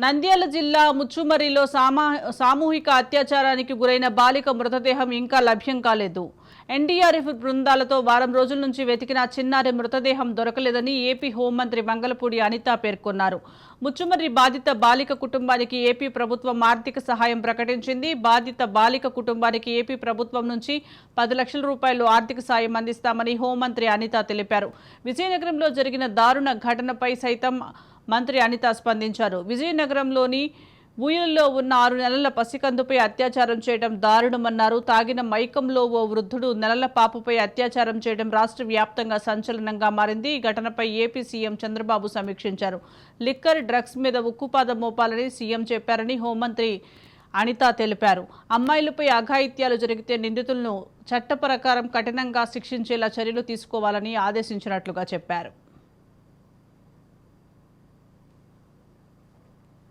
నంద్యాల జిల్లా ముచ్చుమర్రిలో సామూహిక అత్యాచారానికి గురైన బాలిక మృతదేహం ఇంకా లభ్యం కాలేదు. ఎన్డీఆర్ఎఫ్ బృందాలతో వారం రోజుల నుంచి వెతికిన చిన్నారి మృతదేహం దొరకలేదని ఏపీ హోంమంత్రి మంగళపూడి అనిత పేర్కొన్నారు. ముచ్చుమర్రి బాధిత బాలిక కుటుంబానికి ఏపీ ప్రభుత్వం ఆర్థిక సహాయం ప్రకటించింది. బాధిత బాలిక కుటుంబానికి ఏపీ ప్రభుత్వం నుంచి 10 లక్షల రూపాయలు ఆర్థిక సాయం అందిస్తామని హోంమంత్రి అనిత తెలిపారు. విజయనగరంలో జరిగిన దారుణ ఘటనపై సైతం మంత్రి అనిత స్పందించారు. విజయనగరంలోని ఊయల్లో ఉన్న 6 నెలల పసికందుపై అత్యాచారం చేయడం దారుణమన్నారు. తాగిన మైకంలో ఓ వృద్ధుడు నెలల పాపపై అత్యాచారం చేయడం రాష్ట్ర వ్యాప్తంగా సంచలనంగా మారింది. ఈ ఘటనపై ఏపీ సీఎం చంద్రబాబు సమీక్షించారు. లిక్కర్, డ్రగ్స్ మీద ఉక్కుపాదం మోపాలని సీఎం చెప్పారని హోంమంత్రి అనిత తెలిపారు. అమ్మాయిలపై అఘాయిత్యాలు జరిగితే నిందితులను చట్ట ప్రకారం కఠినంగా శిక్షించేలా చర్యలు తీసుకోవాలని ఆదేశించినట్లుగా చెప్పారు.